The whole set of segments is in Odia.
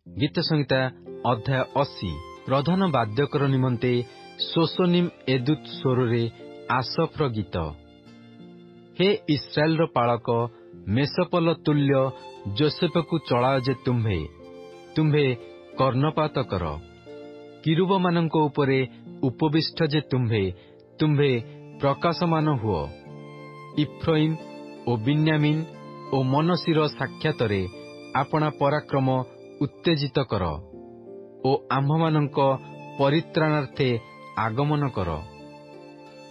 ଗୀତ ସଂହିତା ଅଧ୍ୟାୟ 80। ପ୍ରଧାନ ବାଦ୍ୟକର ନିମନ୍ତେ ସୋସୋନିମ୍ ଏଦୁତ୍ ସ୍ୱରରେ ଆସଫ୍ର ଗୀତ। ହେ ଇସ୍ରାଏଲର ପାଳକ, ମେଷପଲ ତୁଲ୍ୟ ଯୋସେଫକୁ ଚଳାଅ ଯେ ତୁମ୍ଭେ କର୍ଣ୍ଣପାତ କର। କିରୁବମାନଙ୍କ ଉପରେ ଉପବିଷ୍ଟ ଯେ ତୁମ୍ଭେ ପ୍ରକାଶମାନ ହୁଅ। ଇଫ୍ରାଇମ୍ ଓ ବିନ୍ୟାମିନ୍ ଓ ମନଶୀର ସାକ୍ଷାତରେ ଆପଣା ପରାକ୍ରମ ଉତ୍ତେଜିତ କର ଓ ଆମ୍ଭମାନଙ୍କ ପରିତ୍ରାଣାର୍ଥେ ଆଗମନ କର।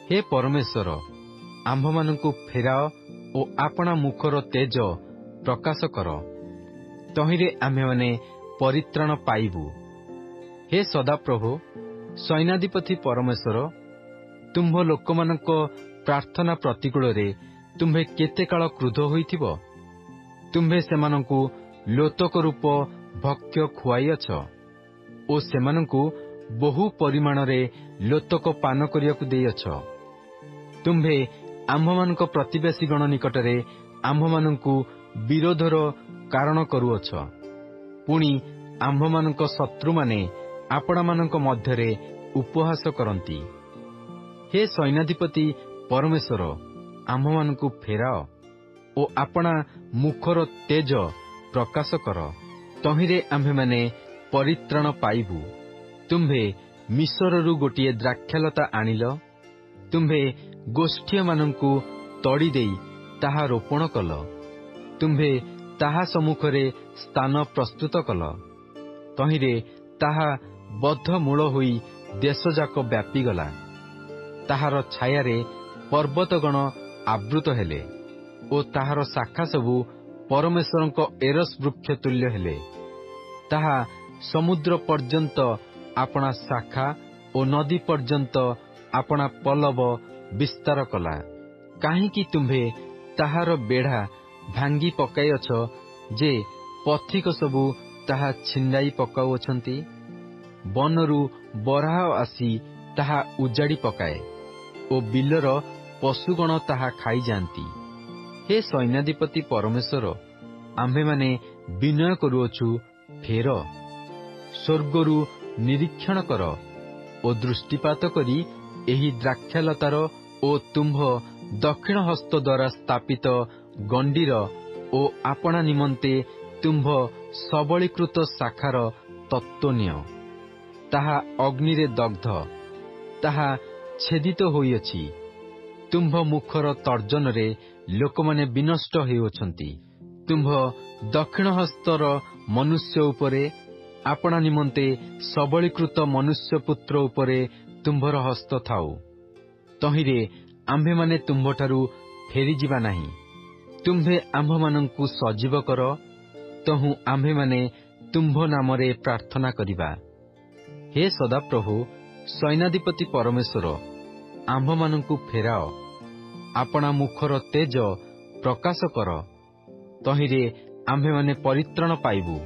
ହେ ପରମେଶ୍ୱର, ଆମ୍ଭମାନଙ୍କୁ ଫେରାଅ ଓ ଆପଣା ମୁଖର ତେଜ ପ୍ରକାଶ କର। ତହିଁରେ ଆମ୍ଭେମାନେ ପରିତ୍ରାଣ ପାଇବୁ। ହେ ସଦାପ୍ରଭୁ, ସୈନ୍ୟାଧିପତି ପରମେଶ୍ୱର, ତୁମ୍ଭ ଲୋକମାନଙ୍କ ପ୍ରାର୍ଥନା ପ୍ରତିକୂଳରେ ତୁମ୍ଭେ କେତେ କାଳ କ୍ରୁଦ୍ଧ ହୋଇଥିବ? ତୁମ୍ଭେ ସେମାନଙ୍କୁ ଲୋତକ ରୂପ ଭକ୍ଷ୍ୟ ଖୁଆଇଅଛ ଓ ସେମାନଙ୍କୁ ବହୁ ପରିମାଣରେ ଲୋତକ ପାନ କରିବାକୁ ଦେଇଅଛ। ତୁମ୍ଭେ ଆମ୍ଭମାନଙ୍କ ପ୍ରତିବେଶୀଗଣ ନିକଟରେ ଆମ୍ଭମାନଙ୍କୁ ବିରୋଧର କାରଣ କରୁଅଛ। ପୁଣି ଆମ୍ଭମାନଙ୍କ ଶତ୍ରୁମାନେ ଆପଣାମାନଙ୍କ ମଧ୍ୟରେ ଉପହାସ କରନ୍ତି। ହେ ସୈନ୍ୟାଧିପତି ପରମେଶ୍ୱର, ଆମ୍ଭମାନଙ୍କୁ ଫେରାଅ ଓ ଆପଣା ମୁଖର ତେଜ ପ୍ରକାଶ କର। ତହିଁରେ ଆମ୍ଭେମାନେ ପରିତ୍ରାଣ ପାଇବୁ। ତୁମ୍ଭେ ମିଶରରୁ ଗୋଟିଏ ଦ୍ରାକ୍ଷାଲତା ଆଣିଲ। ତୁମ୍ଭେ ଗୋଷ୍ଠୀୟମାନଙ୍କୁ ତଡ଼ି ଦେଇ ତାହା ରୋପଣ କଲ। ତୁମ୍ଭେ ତାହା ସମ୍ମୁଖରେ ସ୍ଥାନ ପ୍ରସ୍ତୁତ କଲ। ତହିଁରେ ତାହା ବଦ୍ଧମୂଳ ହୋଇ ଦେଶଯାକ ବ୍ୟାପିଗଲା। ତାହାର ଛାୟାରେ ପର୍ବତଗଣ ଆବୃତ ହେଲେ ଓ ତାହାର ଶାଖା ସବୁ ପରମେଶ୍ୱରଙ୍କ ଏରସ୍ ବୃକ୍ଷ ତୁଲ୍ୟ ହେଲେ। ତାହା ସମୁଦ୍ର ପର୍ଯ୍ୟନ୍ତ ଆପଣା ଶାଖା ଓ ନଦୀ ପର୍ଯ୍ୟନ୍ତ ଆପଣା ପଲ୍ଲବ ବିସ୍ତାର କଲା। କାହିଁକି ତୁମ୍ଭେ ତାହାର ବେଢ଼ା ଭାଙ୍ଗି ପକାଇଅଛ ଯେ ପଥିକ ସବୁ ତାହା ଛିଣ୍ଡାଇ ପକାଉଅଛନ୍ତି? ବନରୁ ବରାହ ଆସି ତାହା ଉଜାଡ଼ି ପକାଏ ଓ ବିଲର ପଶୁଗଣ ତାହା ଖାଇଯାଆନ୍ତି। ହେ ସୈନ୍ୟାଧିପତି ପରମେଶ୍ୱର, ଆମ୍ଭେମାନେ ବିନୟ କରୁଅଛୁ, ଫେର। ସ୍ୱର୍ଗରୁ ନିରୀକ୍ଷଣ କର ଓ ଦୃଷ୍ଟିପାତ କରି ଏହି ଦ୍ରାକ୍ଷାଲତାର ଓ ତୁମ୍ଭ ଦକ୍ଷିଣ ହସ୍ତ ଦ୍ୱାରା ସ୍ଥାପିତ ଗଣ୍ଡିର ଓ ଆପଣା ନିମନ୍ତେ ତୁମ୍ଭ ସବଳୀକୃତ ଶାଖାର ତତ୍ତ୍ୱ ନିଅ। ତାହା ଅଗ୍ନିରେ ଦଗ୍ଧ, ତାହା ଛେଦିତ ହୋଇଅଛି। ତୁମ୍ଭ ମୁଖର ତର୍ଜନରେ ଲୋକମାନେ ବିନଷ୍ଟ ହେଉଅଛନ୍ତି। ତୁମ୍ଭ ଦକ୍ଷିଣ ହସ୍ତର ମନୁଷ୍ୟ ଉପରେ, ଆପଣା ନିମନ୍ତେ ସବଳୀକୃତ ମନୁଷ୍ୟପୁତ୍ର ଉପରେ ତୁମ୍ଭର ହସ୍ତ ଥାଉ। ତହିଁରେ ଆମ୍ଭେମାନେ ତୁମ୍ଭଠାରୁ ଫେରିଯିବା ନାହିଁ। ତୁମ୍ଭେ ଆମ୍ଭମାନଙ୍କୁ ସଜୀବ କର, ତହୁଁ ଆମ୍ଭେମାନେ ତୁମ୍ଭ ନାମରେ ପ୍ରାର୍ଥନା କରିବା। ହେ ସଦାପ୍ରଭୁ, ସୈନ୍ୟାଧିପତି ପରମେଶ୍ୱର, ଆମ୍ଭମାନଙ୍କୁ ଫେରାଅ। ଆପଣା ମୁଖର ତେଜ ପ୍ରକାଶ କର। ତହିଁରେ ଆମ୍ଭେମାନେ ପରିତ୍ରାଣ ପାଇବୁ।